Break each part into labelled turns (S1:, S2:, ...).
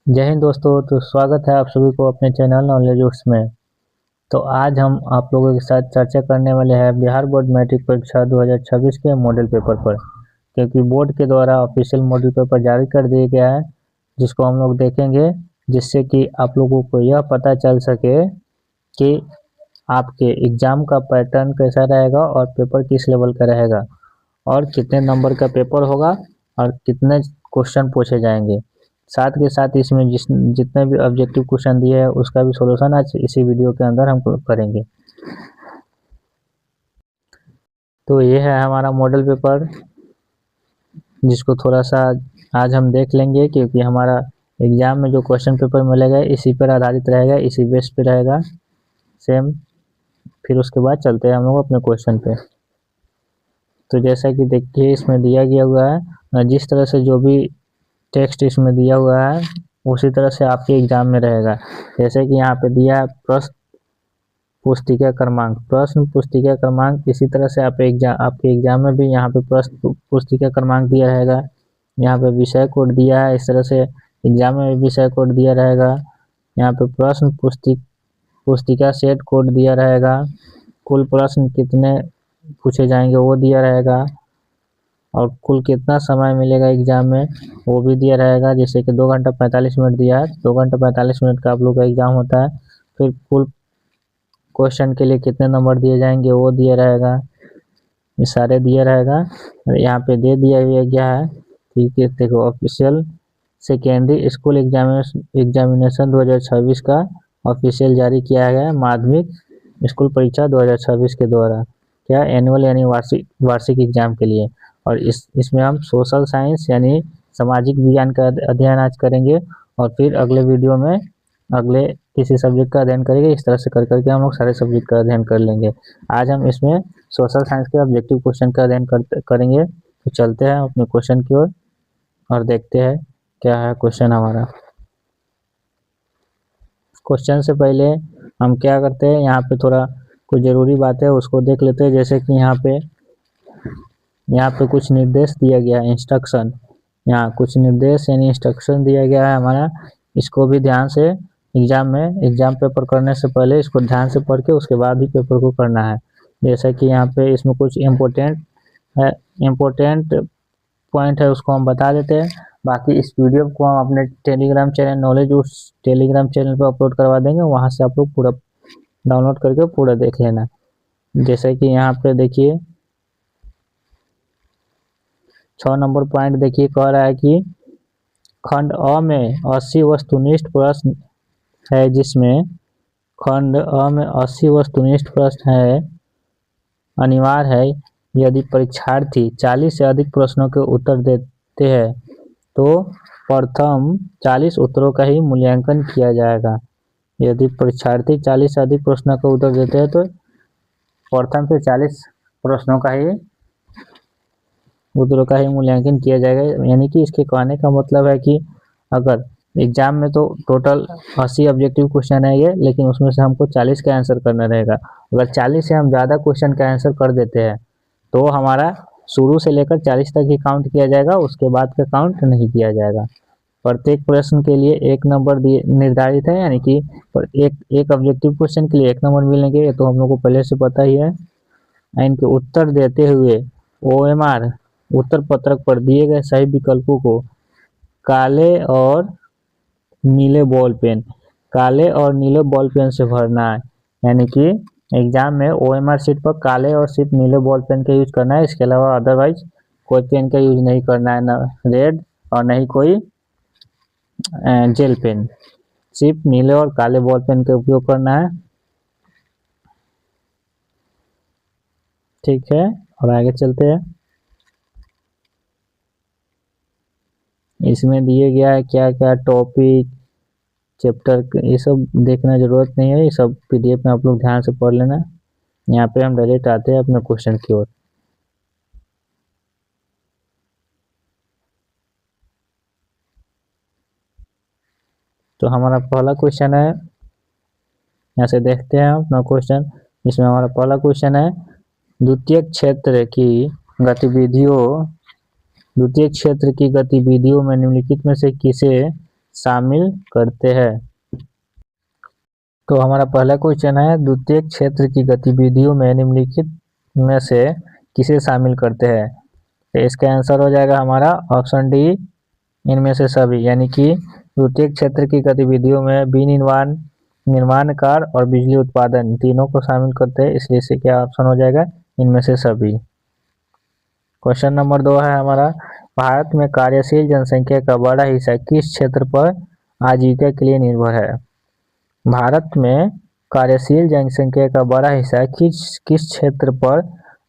S1: जय हिंद दोस्तों। तो स्वागत है आप सभी को अपने चैनल नॉलेज उट्स में। तो आज हम आप लोगों के साथ चर्चा करने वाले हैं बिहार बोर्ड मैट्रिक परीक्षा 2026 के मॉडल पेपर पर, क्योंकि बोर्ड के द्वारा ऑफिशियल मॉडल पेपर जारी कर दिया गया है, जिसको हम लोग देखेंगे, जिससे कि आप लोगों को यह पता चल सके कि आपके एग्ज़ाम का पैटर्न कैसा रहेगा और पेपर किस लेवल का रहेगा और कितने नंबर का पेपर होगा और कितने क्वेश्चन पूछे जाएंगे। साथ के साथ इसमें जितने भी ऑब्जेक्टिव क्वेश्चन दिए हैं उसका भी सॉल्यूशन आज इसी वीडियो के अंदर हम करेंगे। तो ये है हमारा मॉडल पेपर, जिसको थोड़ा सा आज हम देख लेंगे, क्योंकि हमारा एग्ज़ाम में जो क्वेश्चन पेपर मिलेगा इसी पर आधारित रहेगा, इसी बेस पे रहेगा सेम। फिर उसके बाद चलते हैं हम लोग अपने क्वेश्चन पे। तो जैसा कि देखिए इसमें दिया गया हुआ है, जिस तरह से जो भी टेक्स्ट इसमें दिया हुआ है उसी तरह से आपके एग्जाम में रहेगा। जैसे कि यहाँ पे दिया है प्रश्न पुस्तिका क्रमांक, इसी तरह से आपके एग्जाम में भी यहाँ पे प्रश्न पुस्तिका क्रमांक दिया रहेगा। यहाँ पे विषय कोड दिया है, इस तरह से एग्जाम में भी विषय कोड दिया रहेगा। यहाँ पे प्रश्न पुस्तिका सेट कोड दिया रहेगा। कुल प्रश्न कितने पूछे जाएंगे वो दिया रहेगा, और कुल कितना समय मिलेगा एग्जाम में वो भी दिया रहेगा। जैसे कि 2 घंटा 45 मिनट दिया है, 2 घंटा 45 मिनट का आप लोग का एग्जाम होता है। फिर कुल क्वेश्चन के लिए कितने नंबर दिए जाएंगे वो दिया रहेगा, ये सारे दिया रहेगा। यहाँ पे दे दिया गया है, ठीक है। देखो, ऑफिशियल सेकेंडरी स्कूल एग्जामिनेशन 2026 का ऑफिशियल जारी किया गया है माध्यमिक स्कूल परीक्षा 2026 के द्वारा, क्या एनुअल यानी वार्षिक एग्जाम के लिए। और इसमें हम सोशल साइंस यानी सामाजिक विज्ञान का अध्ययन आज करेंगे, और फिर अगले वीडियो में अगले किसी सब्जेक्ट का अध्ययन करेंगे। इस तरह से कर करके हम लोग सारे सब्जेक्ट का अध्ययन कर लेंगे। आज हम इसमें सोशल साइंस के ऑब्जेक्टिव क्वेश्चन का अध्ययन करेंगे। तो चलते हैं अपने क्वेश्चन की ओर और देखते हैं क्या है क्वेश्चन हमारा। क्वेश्चन से पहले हम क्या करते हैं, यहाँ पे थोड़ा कुछ ज़रूरी बात है उसको देख लेते हैं। जैसे कि यहाँ पे कुछ निर्देश दिया गया है, इंस्ट्रक्शन। यहाँ कुछ निर्देश यानी इंस्ट्रक्शन दिया गया है हमारा, इसको भी ध्यान से एग्जाम पेपर करने से पहले इसको ध्यान से पढ़ के उसके बाद ही पेपर को करना है। जैसा कि यहाँ पे इसमें कुछ इम्पोर्टेंट पॉइंट है, उसको हम बता देते हैं। बाकी इस वीडियो को हम अपने टेलीग्राम चैनल नॉलेज उस टेलीग्राम चैनल पर अपलोड करवा देंगे, वहाँ से आप लोग पूरा डाउनलोड करके पूरा देख लेना। जैसे कि यहाँ पे देखिए 6 नंबर पॉइंट देखिए, कह रहा है कि खंड अ में 80 वस्तुनिष्ठ प्रश्न है, जिसमें खंड अ में 80 वस्तुनिष्ठ प्रश्न है अनिवार्य है। यदि परीक्षार्थी 40 से अधिक प्रश्नों के उत्तर देते हैं तो प्रथम 40 उत्तरों का ही मूल्यांकन किया जाएगा। यदि परीक्षार्थी 40 से अधिक प्रश्नों का उत्तर देते हैं तो प्रथम से 40 प्रश्नों का ही उत्तरों का ही मूल्यांकन किया जाएगा। यानी कि इसके कहने का मतलब है कि अगर एग्जाम में तो टोटल 80 ऑब्जेक्टिव क्वेश्चन है ये, लेकिन उसमें से हमको 40 का आंसर करना रहेगा। अगर 40 से हम ज़्यादा क्वेश्चन का आंसर कर देते हैं तो हमारा शुरू से लेकर 40 तक ही काउंट किया जाएगा, उसके बाद का काउंट नहीं किया जाएगा। प्रत्येक प्रश्न के लिए 1 नंबर निर्धारित है, यानी कि एक ऑब्जेक्टिव क्वेश्चन के लिए 1 नंबर मिलेंगे, ये तो हम लोग को पहले से पता ही है। इनके उत्तर देते हुए OMR उत्तर पत्रक पर दिए गए सही विकल्पों को काले और नीले बॉल पेन से भरना है। यानी कि एग्जाम में OMR शीट पर काले और सिर्फ नीले बॉल पेन का यूज करना है, इसके अलावा अदरवाइज कोई पेन का यूज नहीं करना है, ना रेड और नहीं कोई जेल पेन, सिर्फ नीले और काले बॉल पेन का उपयोग करना है। ठीक है, और आगे चलते हैं। इसमें दिए गया है क्या क्या टॉपिक, चैप्टर, ये सब देखना जरूरत नहीं है, ये सब PDF में आप लोग ध्यान से पढ़ लेना। यहाँ पे हम डायरेक्ट आते हैं अपने क्वेश्चन की ओर। तो हमारा पहला क्वेश्चन है, यहाँ से देखते हैं अपना क्वेश्चन। इसमें हमारा पहला क्वेश्चन है, द्वितीय क्षेत्र की गतिविधियों में निम्नलिखित में से किसे शामिल करते हैं। तो हमारा पहला क्वेश्चन है, द्वितीय क्षेत्र की गतिविधियों में निम्नलिखित में से किसे शामिल करते हैं। तो इसका आंसर हो जाएगा हमारा ऑप्शन डी, इनमें से सभी, यानी कि द्वितीय क्षेत्र की गतिविधियों में विनिर्माण, निर्माण कार्य और बिजली उत्पादन तीनों को शामिल करते हैं, इसलिए इसे क्या ऑप्शन हो जाएगा, इनमें से सभी। क्वेश्चन नंबर 2 है हमारा, भारत में कार्यशील जनसंख्या का बड़ा हिस्सा किस क्षेत्र पर आजीविका के लिए निर्भर है। भारत में कार्यशील जनसंख्या का बड़ा हिस्सा किस क्षेत्र पर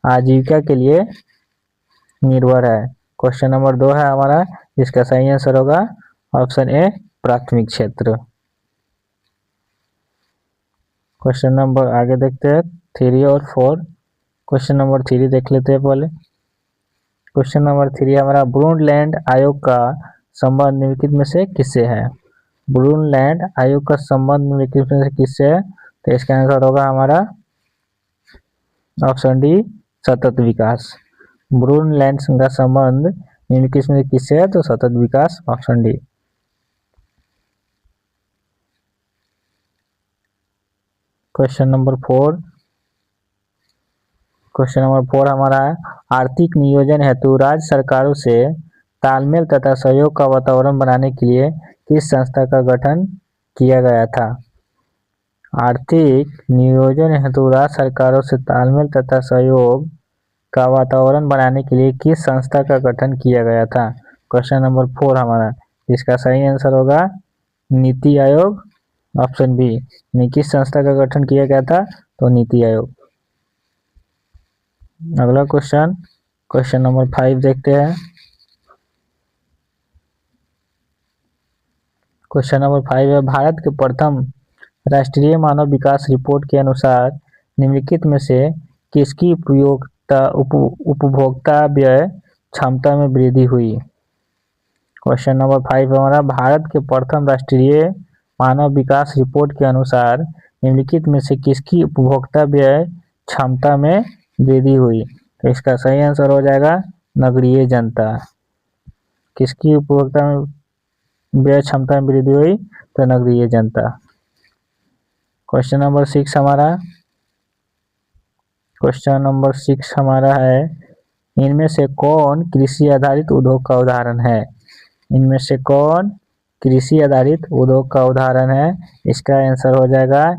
S1: आजीविका के लिए निर्भर है। क्वेश्चन नंबर 2 है हमारा, इसका सही आंसर होगा ऑप्शन ए, प्राथमिक क्षेत्र। क्वेश्चन नंबर आगे देखते हैं 3 और 4। क्वेश्चन नंबर 3 देख लेते हैं पहले। क्वेश्चन नंबर 3 हमारा, ब्रूनलैंड आयोग का संबंध निम्नलिखित में से किससे है। ब्रूनलैंड आयोग का संबंध निम्नलिखित में से किससे है। तो इसका आंसर होगा हमारा ऑप्शन डी, सतत विकास। ब्रूनलैंड का संबंध निम्नलिखित में से किससे है, तो सतत विकास, option D. Question number 4। Question number 4 हमारा है, आर्थिक नियोजन हेतु राज्य सरकारों से तालमेल तथा सहयोग का वातावरण बनाने के लिए किस संस्था का गठन किया गया था। आर्थिक नियोजन हेतु राज्य सरकारों से तालमेल तथा सहयोग का वातावरण बनाने के लिए किस संस्था का गठन किया गया था। क्वेश्चन नंबर 4 हमारा, इसका सही आंसर होगा नीति आयोग, ऑप्शन बी। किस संस्था का गठन किया गया था, तो नीति आयोग। अगला क्वेश्चन, क्वेश्चन नंबर 5 देखते हैं। क्वेश्चन नंबर 5 है, भारत के प्रथम राष्ट्रीय मानव विकास रिपोर्ट के अनुसार निम्नलिखित में से किसकी उपभोक्ता व्यय क्षमता में वृद्धि हुई। क्वेश्चन नंबर 5 हमारा, भारत के प्रथम राष्ट्रीय मानव विकास रिपोर्ट के अनुसार निम्नलिखित में से किसकी उपभोक्ता व्यय क्षमता में वृद्धि हुई। तो इसका सही आंसर हो जाएगा नगरीय जनता। किसकी उपभोक्ता व्यय क्षमता में वृद्धि हुई, तो नगरीय जनता। क्वेश्चन नंबर 6 हमारा, क्वेश्चन नंबर 6 हमारा है, इनमें से कौन कृषि आधारित उद्योग का उदाहरण है। इनमें से कौन कृषि आधारित उद्योग का उदाहरण है। इसका आंसर हो जाएगा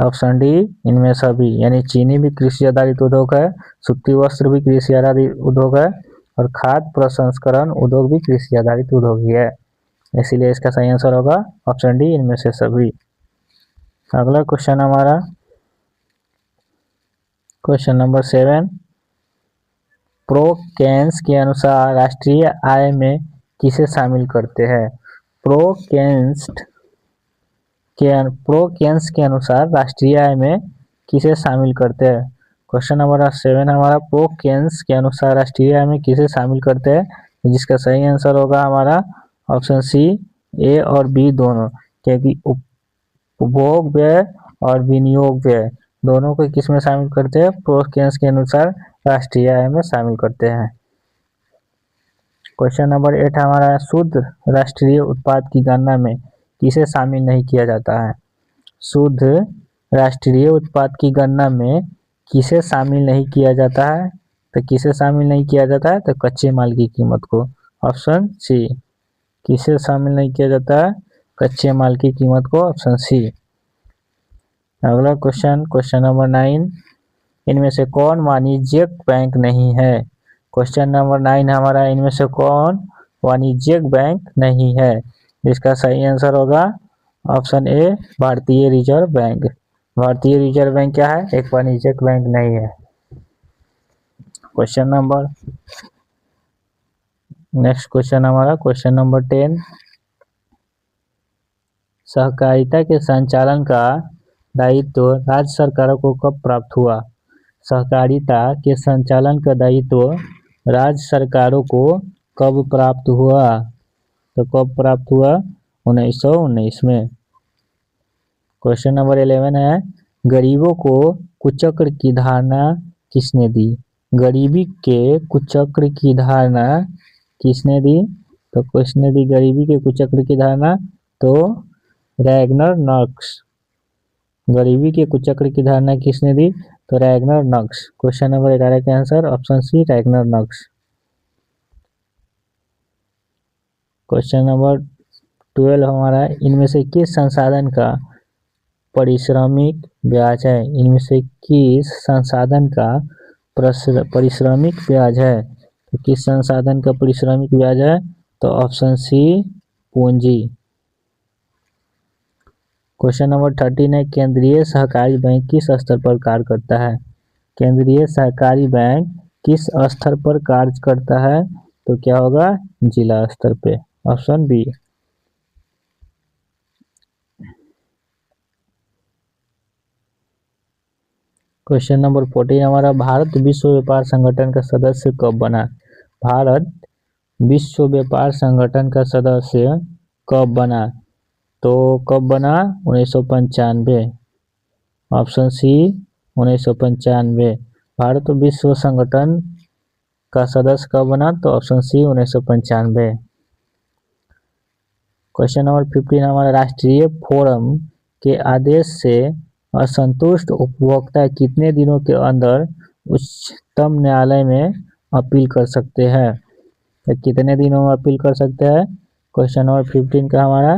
S1: ऑप्शन डी, इनमें सभी, यानी चीनी भी कृषि आधारित उद्योग है, सूती वस्त्र भी कृषि आधारित उद्योग है, और खाद्य प्रसंस्करण उद्योग भी कृषि आधारित उद्योग ही है, इसीलिए इसका सही आंसर होगा ऑप्शन डी, इनमें से सभी। अगला क्वेश्चन हमारा, क्वेश्चन नंबर 7, प्रोकेन्स के अनुसार राष्ट्रीय आय में किसे शामिल करते हैं। प्रोकेन्स के अनुसार राष्ट्रीय आय में किसे शामिल करते हैं। क्वेश्चन नंबर 7 हमारा, प्रोकेन्स के अनुसार राष्ट्रीय आय में किसे शामिल करते हैं, जिसका सही आंसर होगा हमारा ऑप्शन सी, ए और बी दोनों, क्योंकि उपभोग व्यय और विनियोग व्यय दोनों को किस में शामिल करते हैं, प्रोकेन्स के अनुसार राष्ट्रीय आय में शामिल करते हैं। क्वेश्चन नंबर 8 हमारा, शुद्ध राष्ट्रीय उत्पाद की गणना में किसे शामिल नहीं किया जाता है। शुद्ध राष्ट्रीय उत्पाद की गणना में किसे शामिल नहीं किया जाता है, तो किसे शामिल नहीं किया जाता है, तो कच्चे माल की कीमत को, ऑप्शन सी। किसे शामिल नहीं किया जाता है, कच्चे माल की कीमत को, ऑप्शन सी। अगला क्वेश्चन, क्वेश्चन नंबर 9, इनमें से कौन वाणिज्यिक बैंक नहीं है। क्वेश्चन नंबर 9 हमारा, इनमें से कौन वाणिज्यिक बैंक नहीं है। इसका सही आंसर होगा ऑप्शन ए, भारतीय रिजर्व बैंक। भारतीय रिजर्व बैंक क्या है, एक वाणिज्यिक बैंक नहीं है। क्वेश्चन नंबर, नेक्स्ट क्वेश्चन हमारा, क्वेश्चन नंबर 10, सहकारिता के संचालन का दायित्व राज्य सरकारों को कब प्राप्त हुआ। सहकारिता के संचालन का दायित्व राज्य सरकारों को कब प्राप्त हुआ, तो कब प्राप्त हुआ, 1919 में। क्वेश्चन नंबर 11 है, गरीबों को कुचक्र की धारणा किसने दी। गरीबी के कुचक्र की धारणा किसने दी, तो किसने दी गरीबी के कुचक्र की धारणा, तो रैगनर नॉक्स। गरीबी के कुचक्र की धारणा किसने दी? तो रैगनर नॉक्स। क्वेश्चन नंबर 11 का answer option C Ragnar Nurkse. Question number 12 हमारा, इनमें से किस संसाधन का पारिश्रमिक ब्याज है? इनमें से किस संसाधन का पारिश्रमिक ब्याज है? तो किस संसाधन का पारिश्रमिक ब्याज है? तो ऑप्शन सी पूंजी। क्वेश्चन नंबर 13 है, केंद्रीय सहकारी बैंक किस स्तर पर कार्य करता है? केंद्रीय सहकारी बैंक किस स्तर पर कार्य करता है? तो क्या होगा? जिला स्तर पे, ऑप्शन बी। क्वेश्चन नंबर 14 हमारा, भारत विश्व व्यापार संगठन का सदस्य कब बना? भारत विश्व व्यापार संगठन का सदस्य कब बना? तो कब बना? 1995। Option C 1995। भारत विश्व संगठन का सदस्य कब बना? तो ऑप्शन सी 1995। क्वेश्चन नंबर 15 हमारा, राष्ट्रीय फोरम के आदेश से असंतुष्ट उपभोक्ता कितने दिनों के अंदर उच्चतम न्यायालय में अपील कर सकते हैं? तो कितने दिनों में अपील कर सकते हैं? क्वेश्चन नंबर 15 का हमारा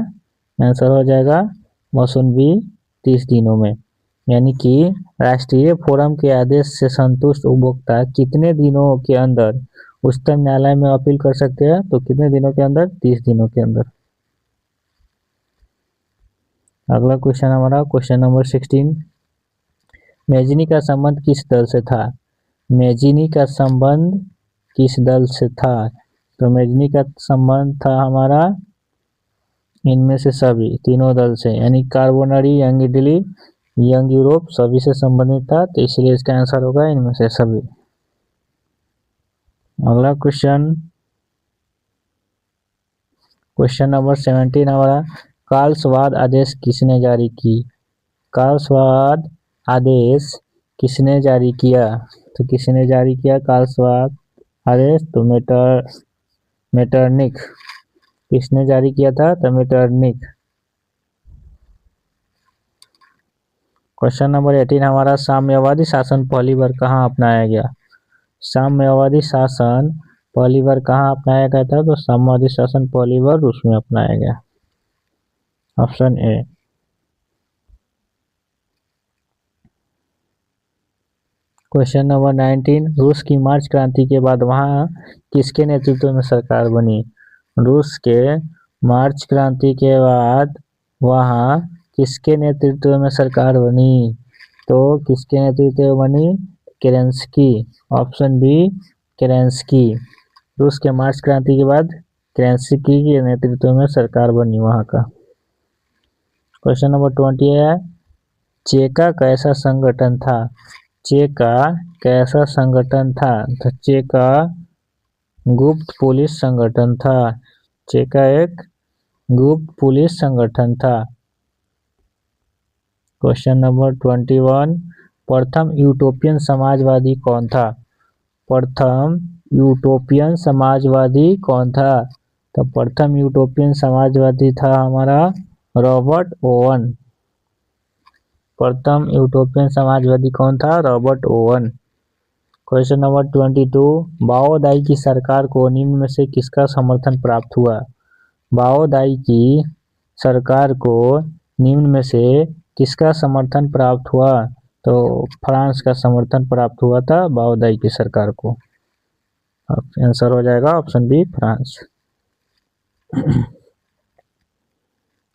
S1: आंसर हो जाएगा ऑप्शन बी 30 दिनों में। यानी कि राष्ट्रीय फोरम के आदेश से संतुष्ट उपभोक्ता कितने दिनों के अंदर उच्चतम न्यायालय में अपील कर सकते हैं? तो कितने दिनों के अंदर? 30 दिनों के अंदर। अगला क्वेश्चन हमारा क्वेश्चन नंबर 16, मैजिनी का संबंध किस दल से था? मैजिनी का संबंध किस दल से था? तो मैजिनी का संबंध था हमारा इनमें से सभी तीनों दल से, यानी Carbonari, young Italy, young Europe सभी से संबंधित था, तो इसलिए इसका आंसर होगा इनमें से सभी। अगला क्वेश्चन नंबर 17 हमारा, कालस्वाद आदेश किसने जारी की? कालस्वाद आदेश किसने जारी किया? तो किसने जारी किया कालस्वाद आदेश? तो मेटरनिख। किसने जारी किया था? तो मेटरनिख। क्वेश्चन नंबर 18 हमारा, साम्यवादी शासन पहली बार कहाँ अपनाया गया? साम्यवादी शासन पहली बार कहाँ अपनाया गया था? तो साम्यवादी शासन पहली बार रूस में अपनाया गया, ऑप्शन ए। क्वेश्चन नंबर 19, रूस की मार्च क्रांति के बाद वहां किसके नेतृत्व में सरकार बनी? रूस के मार्च क्रांति के बाद वहां किसके नेतृत्व में सरकार बनी? तो किसके नेतृत्व में बनी? केरेंस्की, ऑप्शन बी केरेंस्की। रूस के मार्च क्रांति के बाद केरेंस्की के नेतृत्व में सरकार बनी वहां का। क्वेश्चन नंबर 20 है, चेका कैसा संगठन था? चेका कैसा संगठन था? तो चेका गुप्त पुलिस संगठन था। चेका एक गुप्त पुलिस संगठन था। क्वेश्चन नंबर 21, प्रथम यूटोपियन समाजवादी कौन था? प्रथम यूटोपियन समाजवादी कौन था? तो प्रथम यूटोपियन समाजवादी था हमारा रॉबर्ट ओवन। प्रथम यूटोपियन समाजवादी कौन था? Robert oven. क्वेश्चन नंबर 22, माओवादी की सरकार को निम्न में से किसका समर्थन प्राप्त हुआ? माओवादी की सरकार को निम्न में से किसका समर्थन प्राप्त हुआ? तो फ्रांस का समर्थन प्राप्त हुआ था माओवादी की सरकार को। आंसर हो जाएगा option B France.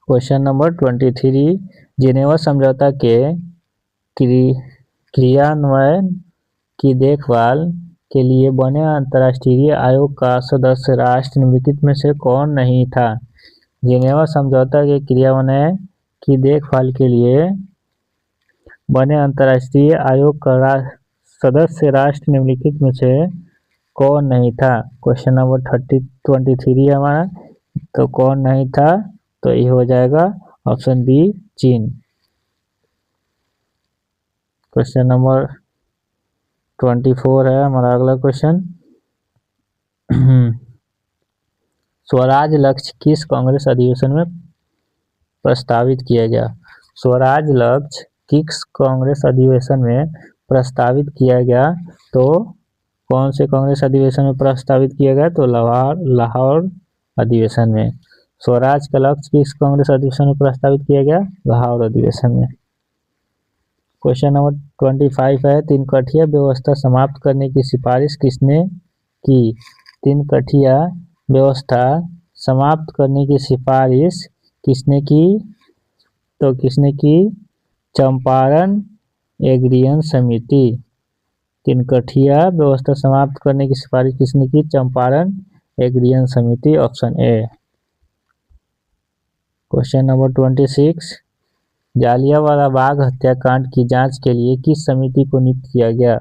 S1: Question number 23, Geneva समझौता के क्रियान्वयन की देखभाल के लिए बने अंतर्राष्ट्रीय आयोग का सदस्य राष्ट्र निम्नलिखित में से कौन नहीं था? जिनेवा समझौता के क्रियान्वयन की देखभाल के लिए बने अंतर्राष्ट्रीय आयोग का सदस्य राष्ट्र निम्नलिखित में से कौन नहीं था? क्वेश्चन नंबर 23 हमारा, तो कौन नहीं था? तो ये हो जाएगा ऑप्शन बी चीन। क्वेश्चन नंबर 24 है हमारा अगला क्वेश्चन, स्वराज लक्ष्य किस कांग्रेस अधिवेशन में प्रस्तावित किया गया? स्वराज लक्ष्य किस कांग्रेस अधिवेशन में प्रस्तावित किया गया? तो कौन से कांग्रेस अधिवेशन में प्रस्तावित किया गया? तो लाहौर अधिवेशन में। स्वराज का लक्ष्य किस कांग्रेस अधिवेशन में प्रस्तावित किया गया? लाहौर अधिवेशन में। क्वेश्चन नंबर 25 है, तीन कठिया व्यवस्था समाप्त करने की सिफारिश किसने की? तीन कठिया व्यवस्था समाप्त करने की सिफारिश किसने की? तो किसने की? चंपारण एग्रीयन समिति। तीन कठिया व्यवस्था समाप्त करने की सिफारिश किसने की? Champaran agrarian Samiti, option A. Question number 26, Jallianwala Bagh हत्याकांड की जांच के लिए किस समिति को नियुक्त किया गया?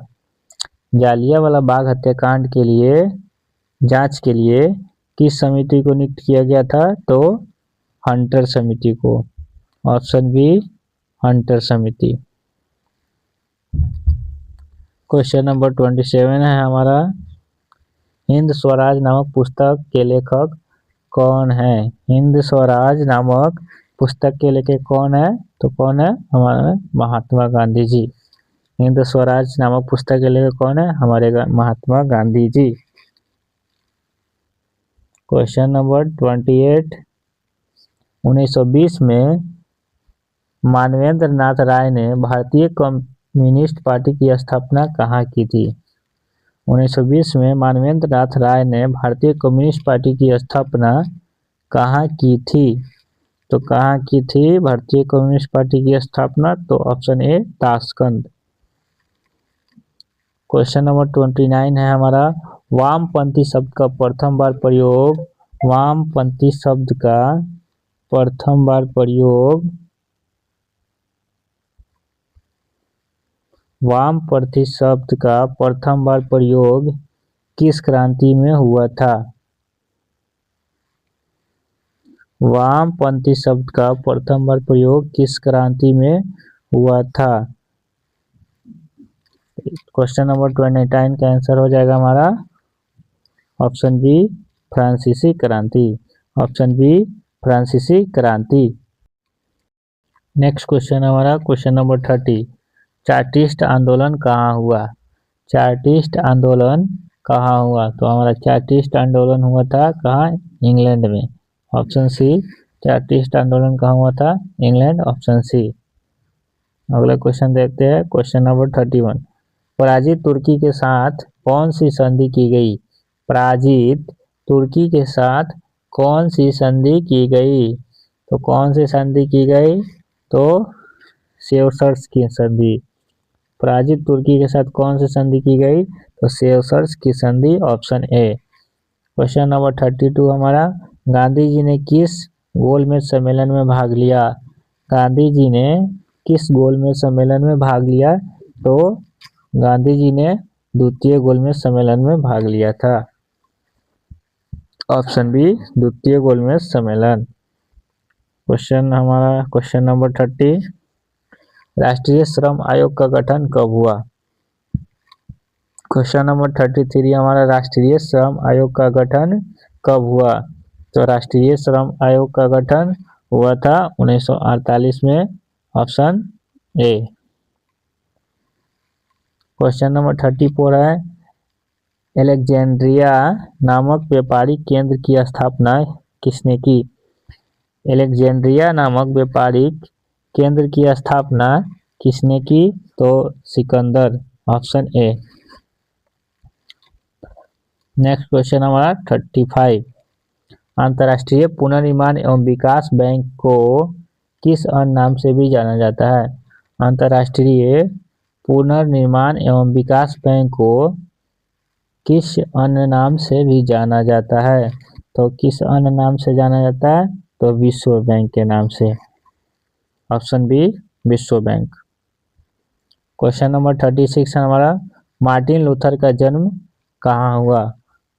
S1: जालियांवाला बाग हत्याकांड के लिए जांच के लिए किस समिति को नियुक्त किया गया था? तो हंटर समिति को, ऑप्शन बी, हंटर समिति। क्वेश्चन नंबर 27 है हमारा, हिंद स्वराज नामक पुस्तक के लेखक कौन है? हिंद स्वराज नामक पुस्तक के लेखक कौन है? तो कौन है? हमारे महात्मा गांधी जी। हिंद स्वराज नामक पुस्तक के लेखक कौन है? हमारे महात्मा गांधी जी। क्वेश्चन नंबर 28, 1920 में मानवेंद्र नाथ राय ने भारतीय कम्युनिस्ट पार्टी की स्थापना कहाँ की थी? 1920 में मानवेंद्र नाथ राय ने भारतीय कम्युनिस्ट पार्टी की स्थापना कहाँ की थी? तो कहाँ की थी भारतीय कम्युनिस्ट पार्टी की स्थापना? तो option A, Tashkent. Question number 29 है हमारा, वामपंथी शब्द का प्रथम बार प्रयोग, वामपंथी शब्द का प्रथम बार प्रयोग, वामपंथी शब्द का प्रथम बार प्रयोग किस क्रांति में हुआ था? वामपंथी शब्द का प्रथम बार प्रयोग किस क्रांति में हुआ था? क्वेश्चन नंबर 29 का आंसर हो जाएगा हमारा ऑप्शन बी, फ्रांसीसी क्रांति, ऑप्शन बी, फ्रांसीसी क्रांति। नेक्स्ट क्वेश्चन हमारा क्वेश्चन नंबर 30, चार्टिस्ट आंदोलन कहाँ हुआ? चार्टिस्ट आंदोलन कहाँ हुआ? तो हमारा चार्टिस्ट आंदोलन हुआ था कहाँ? इंग्लैंड में, ऑप्शन सी। चार्टिस्ट आंदोलन कहाँ हुआ था? England, option C. अगला क्वेश्चन देखते हैं, क्वेश्चन नंबर 31, पराजित तुर्की के साथ कौन सी संधि की गई? पराजित तुर्की के साथ कौन सी संधि की गई? तो कौन सी संधि की गई? तो सेवर्स की संधि। पराजित तुर्की के साथ कौन सी संधि की गई? तो सेवर्स की संधि, ऑप्शन ए। क्वेश्चन नंबर 32 हमारा, गांधी जी ने किस गोलमेज सम्मेलन में भाग लिया? गांधी जी ने किस गोलमेज सम्मेलन में भाग लिया? तो गांधी जी ने द्वितीय गोलमेज सम्मेलन में भाग लिया था, ऑप्शन बी, द्वितीय गोलमेज सम्मेलन। क्वेश्चन हमारा क्वेश्चन नंबर 30, राष्ट्रीय श्रम आयोग का गठन कब हुआ? क्वेश्चन नंबर 33 हमारा, राष्ट्रीय श्रम आयोग का गठन कब हुआ? तो राष्ट्रीय श्रम आयोग का गठन हुआ था 1948 में, ऑप्शन ए। क्वेश्चन नंबर 34 है, एलेक्जेंड्रिया नामक व्यापारिक केंद्र की स्थापना किसने की? एलेक्जेंड्रिया नामक व्यापारिक केंद्र की स्थापना किसने की? तो Sikandar, option A. Next question हमारा 35, अंतर्राष्ट्रीय पुनर्निर्माण एवं विकास बैंक को किस अन्य नाम से भी जाना जाता है? अंतर्राष्ट्रीय पुनर्निर्माण एवं विकास बैंक को किस अन्य नाम से भी जाना जाता है? तो किस अन्य नाम से जाना जाता है? तो विश्व बैंक के नाम से, ऑप्शन बी, विश्व बैंक। क्वेश्चन नंबर 36 हमारा, मार्टिन लूथर का जन्म कहाँ हुआ?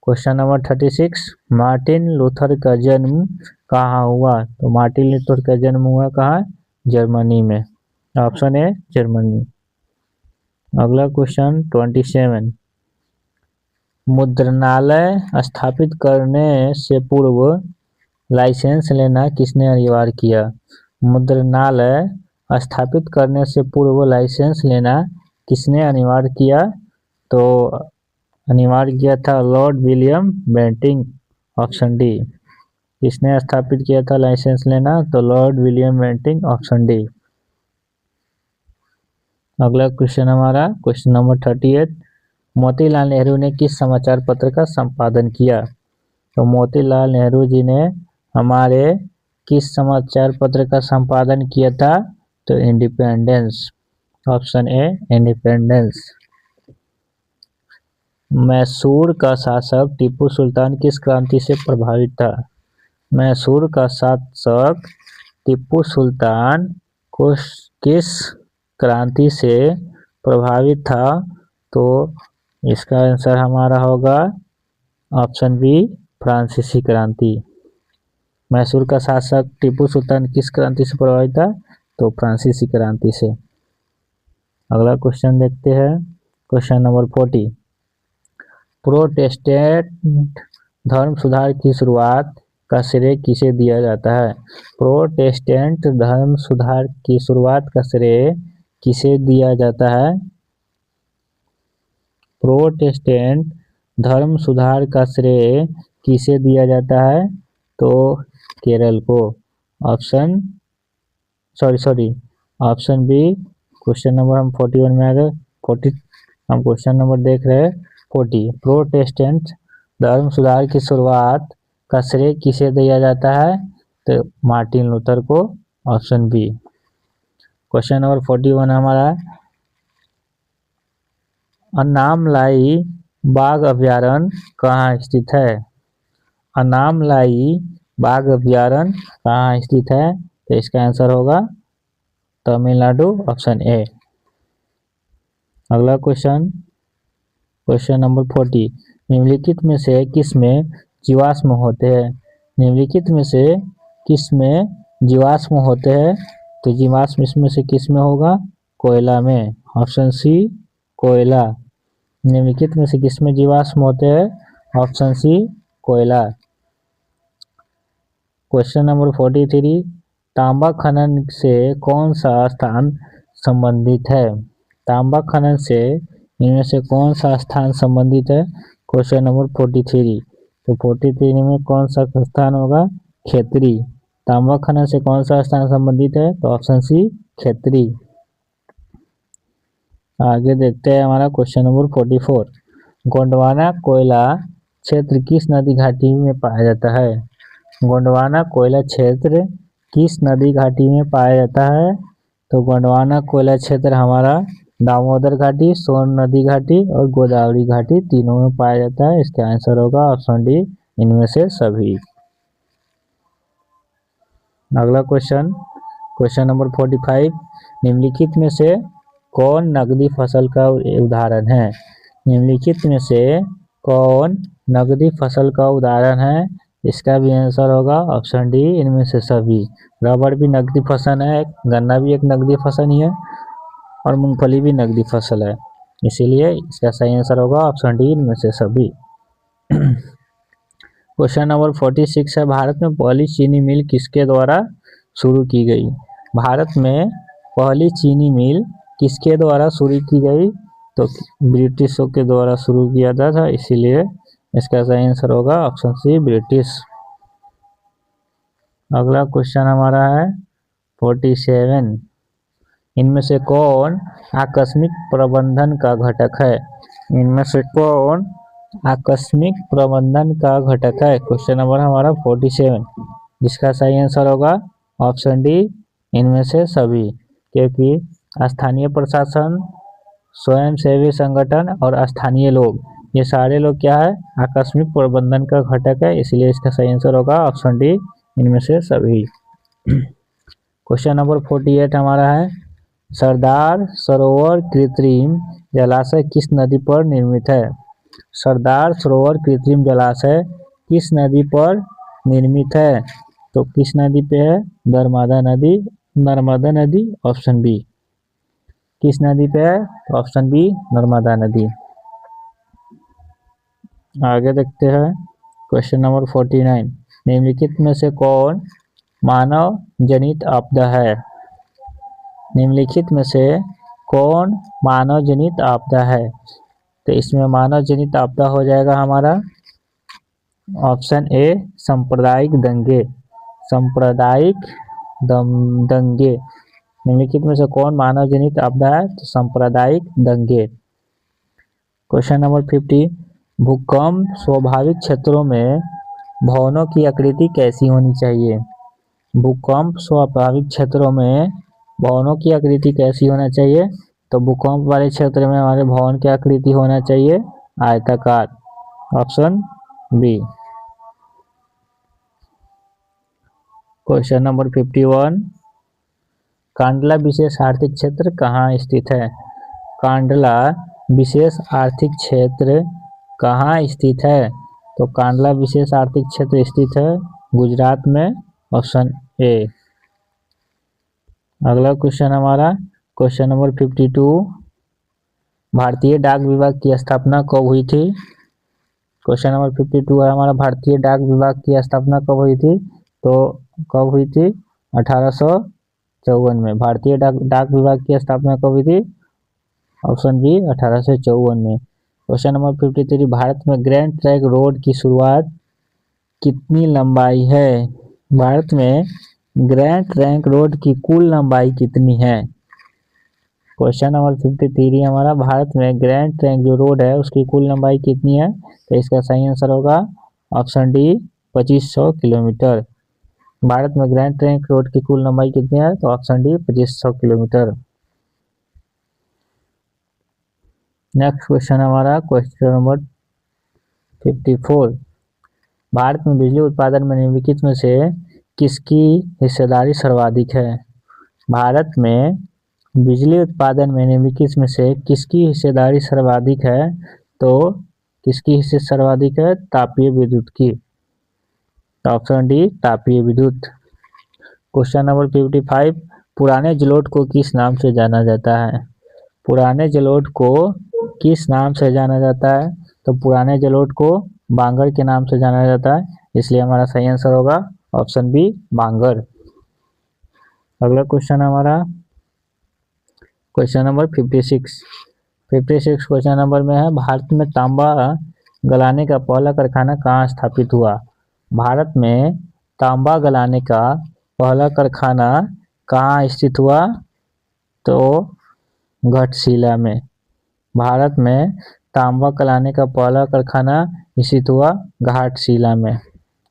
S1: क्वेश्चन नंबर 36, मार्टिन लूथर का जन्म कहाँ हुआ? तो मार्टिन लूथर का जन्म हुआ कहाँ? जर्मनी में, ऑप्शन ए, जर्मनी। अगला क्वेश्चन 27, मुद्रणालय स्थापित करने से पूर्व लाइसेंस लेना किसने अनिवार्य किया? मुद्रणालय स्थापित करने से पूर्व लाइसेंस लेना किसने अनिवार्य किया? तो अनिवार्य किया था Lord William Bentinck, option D. किसने स्थापित किया था लाइसेंस लेना? तो Lord William Bentinck, option D. अगला क्वेश्चन हमारा क्वेश्चन नंबर 38, मोतीलाल नेहरू ने किस समाचार पत्र का संपादन किया? तो मोतीलाल नेहरू जी ने हमारे किस समाचार पत्र का संपादन किया था? तो independence, option A independence. Mysore का शासक टीपू सुल्तान किस क्रांति से प्रभावित था? मैसूर का शासक टीपू सुल्तान किस क्रांति से प्रभावित था? तो इसका आंसर हमारा होगा ऑप्शन बी फ्रांसीसी क्रांति। मैसूर का शासक टीपू सुल्तान किस क्रांति से प्रभावित था? तो फ्रांसीसी क्रांति से। अगला क्वेश्चन देखते हैं क्वेश्चन नंबर 40, प्रोटेस्टेंट धर्म सुधार की शुरुआत का श्रेय किसे दिया जाता है? प्रोटेस्टेंट धर्म सुधार की शुरुआत का श्रेय किसे दिया जाता है? प्रोटेस्टेंट धर्म सुधार का श्रेय किसे दिया जाता है? तो केरल को। Option B. क्वेश्चन नंबर हम 41 में आ गए। 40 हम क्वेश्चन नंबर देख रहे हैं 40, प्रोटेस्टेंट धर्म सुधार की शुरुआत का श्रेय किसे दिया जाता है? तो मार्टिन लूथर को, ऑप्शन बी। क्वेश्चन नंबर 41 हमारा, अनामलाई बाघ अभयारण्य कहाँ स्थित है? अनामलाई बाघ अभयारण्य कहाँ स्थित है? तो इसका आंसर होगा तमिलनाडु, ऑप्शन ए। अगला क्वेश्चन नंबर 40, निम्नलिखित में से किसमें जीवाश्म होते हैं? निम्नलिखित में से किसमें जीवाश्म होते हैं? तो जीवाश्म इसमें से किसमें होगा? कोयला में, ऑप्शन सी कोयला। निम्नलिखित में से किसमें जीवाश्म होते हैं? ऑप्शन सी कोयला। क्वेश्चन नंबर 43, तांबा खनन से कौन सा स्थान संबंधित है? तांबा खनन से इनमें से कौन सा स्थान संबंधित है? Question number 43। तो 43 में कौन सा स्थान होगा? खेतरी। तांबा खनन से कौन सा स्थान संबंधित है? तो ऑप्शन सी खेतरी। आगे देखते हैं हमारा क्वेश्चन नंबर 44, गोंडवाना कोयला क्षेत्र किस नदी घाटी में पाया जाता है? गोंडवाना कोयला क्षेत्र किस नदी घाटी में पाया जाता है? तो गोंडवाना कोयला क्षेत्र हमारा दामोदर घाटी, सोन नदी घाटी और गोदावरी घाटी तीनों में पाया जाता है। इसका आंसर होगा ऑप्शन डी, इनमें से सभी। अगला क्वेश्चन नंबर 45, निम्नलिखित में से कौन नकदी फसल का उदाहरण है? निम्नलिखित में से कौन नकदी फसल का उदाहरण है? इसका भी आंसर होगा ऑप्शन डी, इनमें से सभी। रबड़ भी नकदी फसल है, गन्ना भी एक नकदी फसल ही है और मूंगफली भी नकदी फसल है, इसीलिए इसका सही आंसर होगा ऑप्शन डी, इनमें से सभी। क्वेश्चन नंबर 46 है, भारत में पहली चीनी मिल किसके द्वारा शुरू की गई? भारत में पहली चीनी मिल किसके द्वारा शुरू की गई? तो ब्रिटिशों के द्वारा शुरू किया था, इसीलिए इसका सही आंसर होगा ऑप्शन सी ब्रिटिश। अगला क्वेश्चन हमारा है 47, इनमें से कौन आकस्मिक प्रबंधन का घटक है? इनमें से कौन आकस्मिक प्रबंधन का घटक है? क्वेश्चन नंबर हमारा 47, जिसका सही आंसर होगा ऑप्शन डी, इनमें से सभी। क्योंकि स्थानीय प्रशासन, स्वयंसेवी संगठन और स्थानीय लोग, ये सारे लोग क्या है? आकस्मिक प्रबंधन का घटक है, इसलिए इसका सही आंसर होगा ऑप्शन डी, इनमें से सभी। क्वेश्चन नंबर 48 हमारा है, सरदार सरोवर कृत्रिम जलाशय किस नदी पर निर्मित है? सरदार सरोवर कृत्रिम जलाशय किस नदी पर निर्मित है? तो किस नदी पे है? नर्मदा नदी, ऑप्शन बी। किस नदी पे है? ऑप्शन बी, नर्मदा नदी। आगे देखते हैं क्वेश्चन नंबर 49, निम्नलिखित में से कौन मानव जनित आपदा है? निम्नलिखित में से कौन मानव जनित आपदा है? तो इसमें मानव जनित आपदा हो जाएगा हमारा ऑप्शन ए सांप्रदायिक दंगे। सांप्रदायिक दंगे निम्नलिखित में से कौन मानव जनित आपदा है? तो सांप्रदायिक दंगे। क्वेश्चन नंबर 50, भूकंप स्वाभाविक क्षेत्रों में भवनों की आकृति कैसी होनी चाहिए? भूकंप स्वाभाविक क्षेत्रों में भवनों की आकृति कैसी होना चाहिए? तो भूकंप वाले क्षेत्र में हमारे भवन की आकृति होना चाहिए आयताकार, option B. Question number 51, Kandla विशेष आर्थिक क्षेत्र कहाँ स्थित है? कांडला विशेष आर्थिक क्षेत्र कहाँ स्थित है? तो कांडला विशेष आर्थिक क्षेत्र स्थित है गुजरात में, ऑप्शन ए। अगला क्वेश्चन हमारा क्वेश्चन नंबर 52, भारतीय डाक विभाग की स्थापना कब हुई थी? क्वेश्चन नंबर 52 है हमारा, भारतीय डाक विभाग की स्थापना कब हुई थी? तो कब हुई थी? 1854 में। भारतीय डाक विभाग की स्थापना कब हुई थी? ऑप्शन बी 1854 में। क्वेश्चन नंबर 53, भारत में ग्रैंड ट्रैंक रोड की शुरुआत कितनी लंबाई है? भारत में ग्रैंड ट्रैंक रोड की कुल लंबाई कितनी है? क्वेश्चन नंबर 53 हमारा, भारत में ग्रैंड ट्रैंक जो रोड है उसकी कुल लंबाई कितनी है? तो इसका सही आंसर होगा ऑप्शन डी 2500 किलोमीटर। भारत में ग्रैंड ट्रैंक रोड की कुल लंबाई कितनी है? तो option D 2500 kilometre. Next question हमारा क्वेश्चन नंबर 54, भारत में बिजली उत्पादन में निम्नलिखित में से किसकी हिस्सेदारी सर्वाधिक है? भारत में बिजली उत्पादन में निम्नलिखित में से किसकी हिस्सेदारी सर्वाधिक है? तो किसकी हिस्से सर्वाधिक है? तापीय विद्युत की, ऑप्शन डी तापीय विद्युत। क्वेश्चन नंबर 55, पुराने जलोढ़ को किस नाम से जाना जाता है? पुराने जलोढ़ को किस नाम से जाना जाता है? तो पुराने जलोढ़ को बांगर के नाम से जाना जाता है, इसलिए हमारा सही आंसर होगा ऑप्शन बी बांगर। अगला क्वेश्चन हमारा क्वेश्चन नंबर 56 क्वेश्चन नंबर में है, भारत में तांबा गलाने का पहला कारखाना कहाँ स्थापित हुआ? भारत में तांबा गलाने का पहला कारखाना कहाँ स्थित हुआ? तो घाटशिला में। भारत में तांबा गलाने का पहला कारखाना स्थित हुआ घाटशिला में,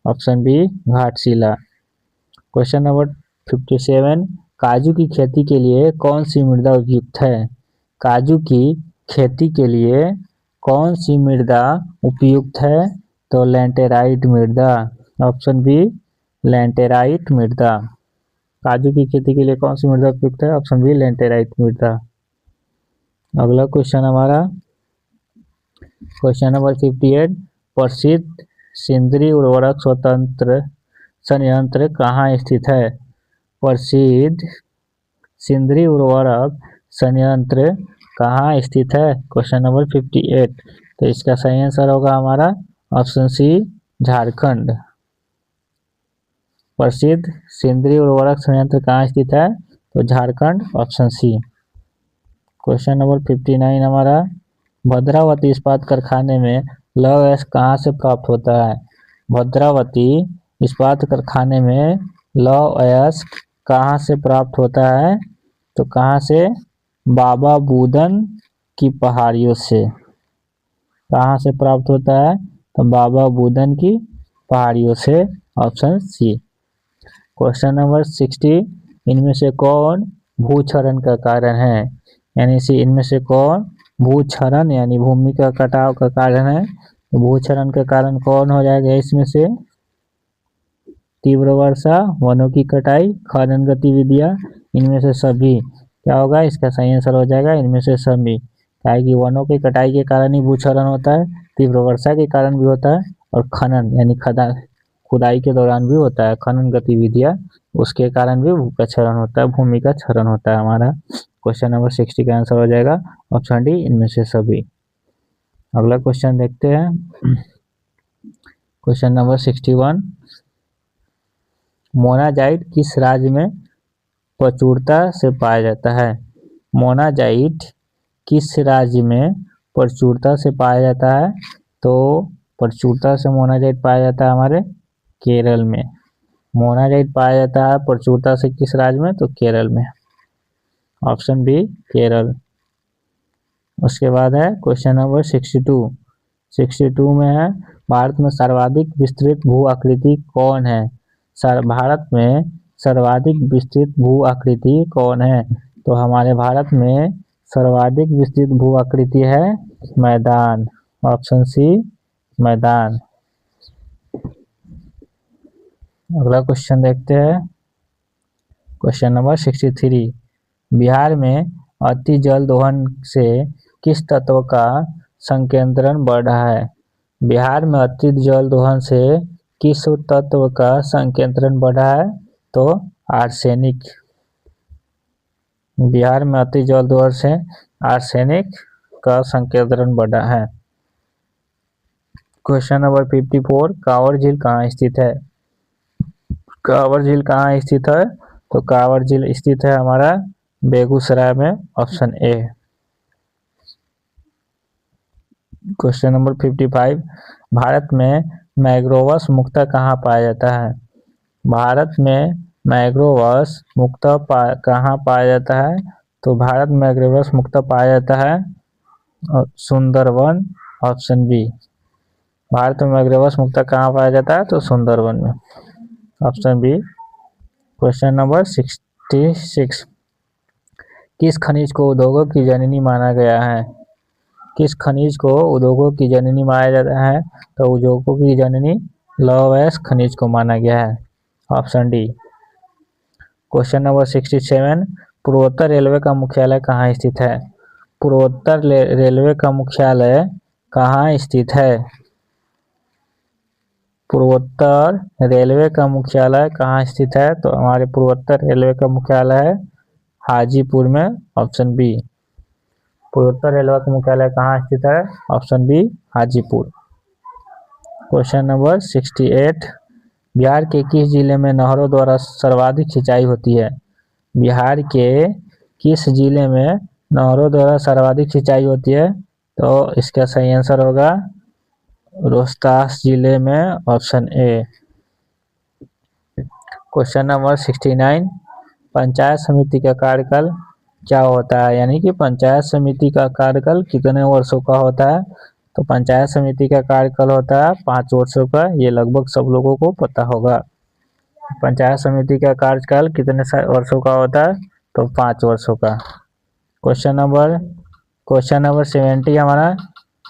S1: option B Ghatshila. Question number 57, काजू की खेती के लिए कौन सी मृदा उपयुक्त है? काजू की खेती के लिए कौन सी मृदा उपयुक्त है? तो लैटेराइट मृदा, ऑप्शन बी लैटेराइट मृदा। काजू की खेती के लिए कौन सी मृदा उपयुक्त है? ऑप्शन बी लैटेराइट मृदा। अगला क्वेश्चन हमारा क्वेश्चन नंबर 58, प्रसिद्ध सेंद्रीय उर्वरक स्वतंत्र संयंत्र कहाँ स्थित है? प्रसिद्ध सेंद्रीय उर्वरक संयंत्र कहाँ स्थित है? क्वेश्चन नंबर 58, तो इसका सही आंसर होगा हमारा ऑप्शन सी झारखंड। प्रसिद्ध सेंद्रीय उर्वरक संयंत्र कहाँ स्थित है? तो Jharkhand, option C. Question number 59 हमारा, भद्रावती इस्पात कारखाने में लौह अयस्क कहाँ से प्राप्त होता है? भद्रावती इस्पात कारखाने में लौह अयस्क कहाँ से प्राप्त होता है? तो कहाँ से? बाबा बुदन की पहाड़ियों से। कहाँ से प्राप्त होता है? तो बाबा बुदन की पहाड़ियों से, ऑप्शन सी। क्वेश्चन नंबर 60, इनमें से कौन भूक्षरण का कारण है? यानी से इनमें से कौन भूक्षरण यानी भूमि का कटाव का कारण है? तो भूक्षरण का कारण कौन हो जाएगा इसमें से? तीव्र वर्षा, वनों की कटाई, खनन गतिविधियां, इनमें से सभी। क्या होगा? इसका सही आंसर हो जाएगा इनमें से सभी। क्या है कि वनों की कटाई के कारण ही भूक्षरण होता है, तीव्र वर्षा के कारण भी होता है, और खनन यानी खुदाई के दौरान भी होता है, खनन गतिविधियां उसके कारण भी भू का क्षरण होता है, भूमि का क्षरण होता है हमारा। क्वेश्चन नंबर 60 का आंसर हो जाएगा ऑप्शन डी इनमें से सभी। अगला क्वेश्चन देखते हैं क्वेश्चन नंबर 61, मोनाजाइट किस राज्य में प्रचुरता से पाया जाता है? मोनाजाइट किस राज्य में प्रचुरता से पाया जाता है? तो प्रचुरता से मोनाजाइट पाया जाता है हमारे केरल में। मोनाजाइट पाया जाता है प्रचुरता से किस राज्य में? तो केरल में। Option B Kerala. उसके बाद है क्वेश्चन नंबर 62 में है भारत में सर्वाधिक विस्तृत भू आकृति कौन है? भारत में सर्वाधिक विस्तृत भू आकृति कौन है? तो हमारे भारत में सर्वाधिक विस्तृत भू आकृति है मैदान। ऑप्शन सी मैदान। अगला क्वेश्चन देखते हैं क्वेश्चन नंबर 63। बिहार में अति जल दोहन से किस तत्व का संकेंद्रण बढ़ रहा है? बिहार में अति जल दोहन से किस तत्व का संकेंद्रण बढ़ रहा है? तो आर्सेनिक। बिहार में अति जल दोहन से आर्सेनिक का संकेंद्रण बढ़ रहा है। क्वेश्चन नंबर 54 कांवर झील कहाँ स्थित है? कांवर झील कहाँ स्थित है? तो कांवर झील स्थित है हमारा बेगूसराय में। Option A. Question number 55 Bharat में मैंग्रोवस मुक्ता कहाँ पाया जाता है? भारत में मैंग्रोवस मुक्ता कहाँ पाया जाता है? तो भारत में मैंग्रोवस मुक्ता पाया जाता है सुंदरवन। Option B. भारत में मैंग्रोवस मुक्ता कहाँ पाया जाता है? तो सुंदरवन में। Option B. क्वेश्चन नंबर 66 किस खनिज को उद्योगों की जननी माना गया है? किस खनिज को उद्योगों की जननी माना जाता है? तो उद्योगों की जननी लौह अयस्क खनिज को माना गया है। Option D. क्वेश्चन नंबर 67 पूर्वोत्तर रेलवे का मुख्यालय कहाँ स्थित है? पूर्वोत्तर रेलवे का मुख्यालय कहाँ स्थित है? पूर्वोत्तर रेलवे का मुख्यालय कहाँ स्थित है? तो हमारे पूर्वोत्तर रेलवे का मुख्यालय है हाजीपुर में। Option B. पूर्वोत्तर रेलवे का मुख्यालय कहाँ स्थित है? Option B Hajipur. Question number 68 Bihar के किस जिले में नहरों द्वारा सर्वाधिक सिंचाई होती है? बिहार के किस जिले में नहरों द्वारा सर्वाधिक सिंचाई होती है? तो इसका सही आंसर होगा रोहतास जिले में। Option A. Question number 69 panchayat समिति का कार्यकाल क्या होता है? यानी कि पंचायत समिति का कार्यकाल कितने वर्षों का होता है? तो पंचायत समिति का कार्यकाल होता है 5 वर्षों का। ये लगभग सब लोगों को पता होगा। पंचायत समिति का कार्यकाल कितने वर्षों का होता है? तो 5 वर्षों का। क्वेश्चन नंबर 70 हमारा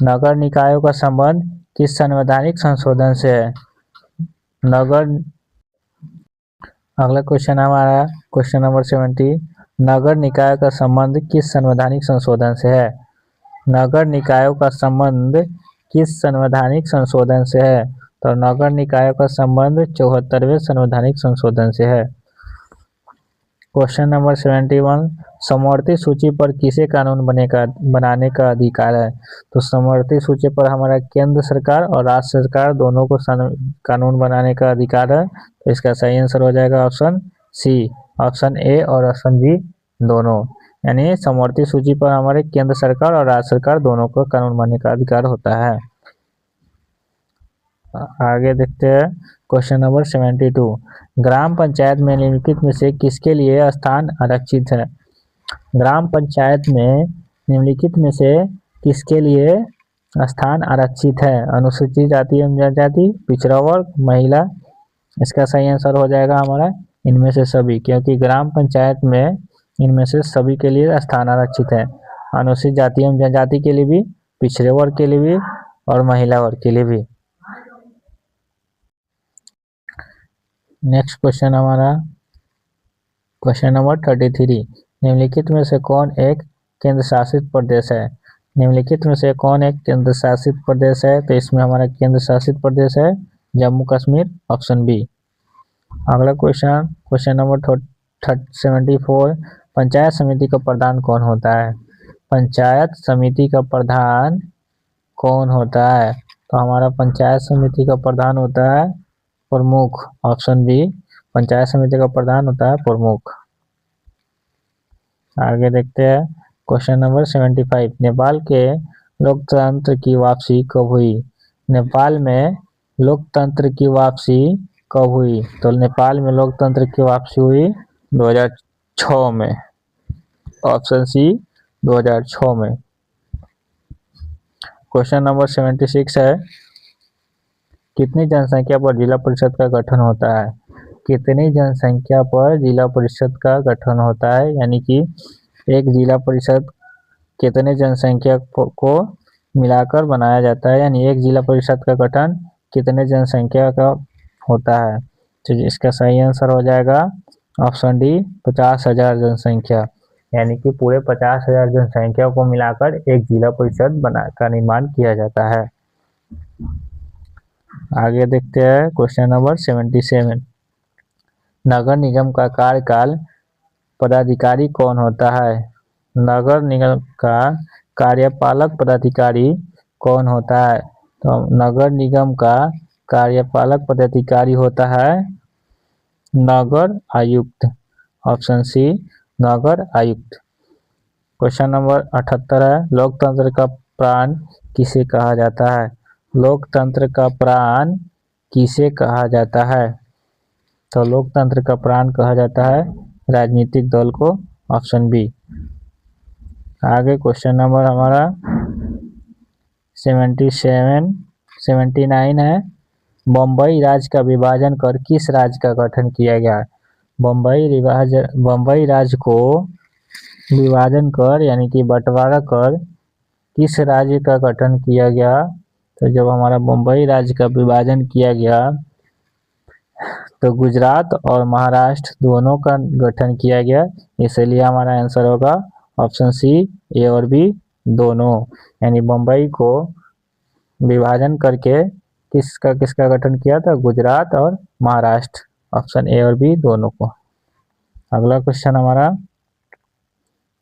S1: नगर निकायों का संबंध किस संवैधानिक संशोधन से है? अगला क्वेश्चन हमारा क्वेश्चन नंबर 70 नगर निकाय का संबंध किस संवैधानिक संशोधन से है? नगर निकायों का संबंध किस संवैधानिक संशोधन से है? तो नगर निकायों का संबंध 74वें संवैधानिक संशोधन से है। क्वेश्चन नंबर 71 समवर्ती सूची पर किसे कानून बनाने का अधिकार है? तो समवर्ती सूची पर हमारा केंद्र सरकार और राज्य सरकार दोनों को कानून बनाने का अधिकार है। तो इसका सही आंसर हो जाएगा ऑप्शन सी। ऑप्शन ए और ऑप्शन बी दोनों। यानी समवर्ती सूची पर हमारे केंद्र सरकार और राज्य सरकार दोनों को कानून बनाने का अधिकार होता है। आगे देखते हैं क्वेश्चन नंबर 72 ग्राम पंचायत में निम्नलिखित में से किसके लिए स्थान आरक्षित है? ग्राम पंचायत में निम्नलिखित में से किसके लिए स्थान आरक्षित है? अनुसूचित जाति एवं जनजाति, पिछड़ा वर्ग, महिला। इसका सही आंसर हो जाएगा हमारा इनमें से सभी, क्योंकि ग्राम पंचायत में इनमें से सभी के लिए स्थान आरक्षित है। अनुसूचित जाति एवं जनजाति के लिए भी, पिछड़े वर्ग के लिए भी और महिला वर्ग के लिए भी। नेक्स्ट क्वेश्चन हमारा क्वेश्चन नंबर 33 निम्नलिखित में से कौन एक केंद्र शासित प्रदेश है? निम्नलिखित में से कौन एक केंद्र शासित प्रदेश है? तो इसमें हमारा केंद्र शासित प्रदेश है जम्मू कश्मीर। Option B. अगला क्वेश्चन नंबर 74 पंचायत समिति का प्रधान कौन होता है? पंचायत समिति का प्रधान कौन होता है? तो हमारा पंचायत समिति का प्रधान होता है प्रमुख। Option B. पंचायत समिति का प्रधान होता है प्रमुख। आगे देखते हैं क्वेश्चन नंबर 75। नेपाल के लोकतंत्र की वापसी कब हुई? नेपाल में लोकतंत्र की वापसी कब हुई? तो नेपाल में लोकतंत्र की वापसी हुई 2006 में। ऑप्शन सी 2006 में। क्वेश्चन नंबर 76 है, कितनी जनसंख्या पर जिला परिषद का गठन होता है? कितनी जनसंख्या पर जिला परिषद का गठन होता है, यानी कि एक जिला परिषद कितने जनसंख्या को मिलाकर बनाया जाता है, यानी एक जिला परिषद का गठन कितने जनसंख्या का होता है? तो इसका सही आंसर हो जाएगा ऑप्शन डी 50,000 जनसंख्या, यानी कि पूरे 50,000 जनसंख्या को मिलाकर एक जिला परिषद का निर्माण किया जाता है। आगे देखते हैं क्वेश्चन नंबर 77। नगर निगम का कार्यकाल पदाधिकारी कौन होता है? नगर निगम का कार्यपालक पदाधिकारी कौन होता है? तो नगर निगम का कार्यपालक पदाधिकारी होता है नगर आयुक्त। ऑप्शन सी नगर आयुक्त। क्वेश्चन नंबर 78 है, लोकतंत्र का प्राण किसे कहा जाता है? लोकतंत्र का प्राण किसे कहा जाता है? तो लोकतंत्र का प्राण कहा जाता है राजनीतिक दल को। Option B. आगे क्वेश्चन नंबर हमारा 79 है, बम्बई राज्य का विभाजन कर किस राज्य का गठन किया गया? बम्बई राज्य को विभाजन कर यानी कि बंटवारा कर किस राज्य का गठन किया गया? तो जब हमारा बम्बई राज्य का विभाजन किया गया तो गुजरात और महाराष्ट्र दोनों का गठन किया गया, इसलिए हमारा आंसर होगा ऑप्शन सी ए और बी दोनों, यानी बम्बई को विभाजन करके किसका गठन किया था? गुजरात और महाराष्ट्र। ऑप्शन ए और बी दोनों को। अगला क्वेश्चन हमारा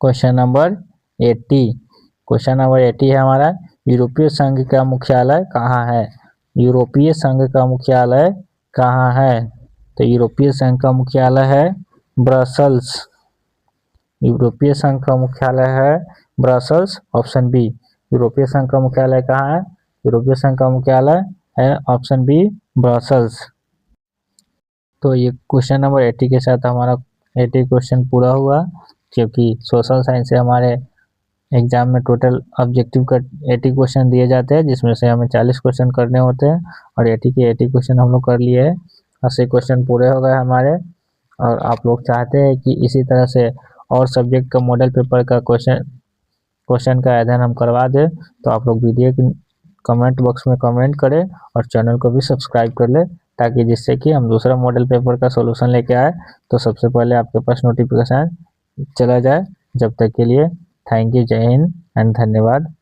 S1: क्वेश्चन नंबर 80। क्वेश्चन नंबर 80 है हमारा, यूरोपीय संघ का मुख्यालय कहाँ है? यूरोपीय संघ का मुख्यालय कहाँ है? तो यूरोपीय संघ का मुख्यालय है ब्रसल्स। यूरोपीय संघ का मुख्यालय है ब्रसल्स। Option B. यूरोपीय संघ का मुख्यालय कहाँ है? यूरोपीय संघ का मुख्यालय है ऑप्शन बी ब्रसल्स। तो ये क्वेश्चन नंबर 80 के साथ हमारा 80 क्वेश्चन पूरा हुआ, क्योंकि सोशल साइंस से हमारे एग्जाम में टोटल ऑब्जेक्टिव का 80 क्वेश्चन दिए जाते हैं, जिसमें से हमें 40 क्वेश्चन करने होते हैं और 80 के 80 क्वेश्चन हम लोग कर लिए हैं। 80 क्वेश्चन पूरे हो गए हमारे। और आप लोग चाहते हैं कि इसी तरह से और सब्जेक्ट का मॉडल पेपर का क्वेश्चन का अध्ययन हम करवा दें, तो आप लोग वीडियो की कमेंट बॉक्स में कमेंट करें और चैनल को भी सब्सक्राइब कर लें, ताकि जिससे कि हम दूसरा मॉडल पेपर का सॉल्यूशन लेके आए तो सबसे पहले आपके पास नोटिफिकेशन चला जाए। जब तक के लिए थैंक यू, जय हिंद एंड धन्यवाद।